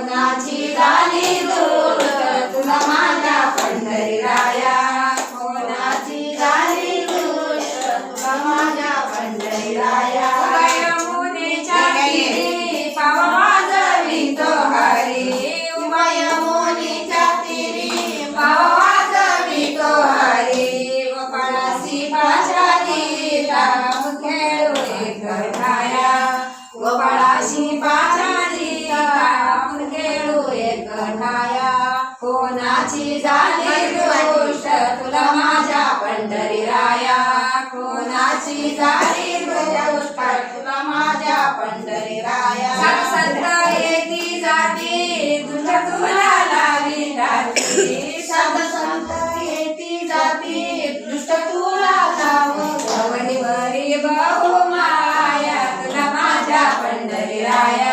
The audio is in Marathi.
कोणाची झाली दुष्ट तुला माझ्या पंढरी राया कोणाची झाली दुष्ट तुला माझ्या पंढरी राया यमुनेच्या तीरी पाव वाजवितो हरी उभा यमुनेच्या तीरी पाव वाजवितो हरी गोपाळासी पाचारी राम खेळू एक ठाया गोपाळाशी पाचारी राम खेळू एक ठाया कोणाची झाली दुष्ट तुला माझ्या पंढरी राया कोणाची झाली दुष्ट तुला माझ्या पंढरी राया संत येती जाती दुष्ट तुला लावी जाती साध संत येती जाती दुष्ट तुला लावून वरी वरी बहु माया तुला माझ्या पंढरी राया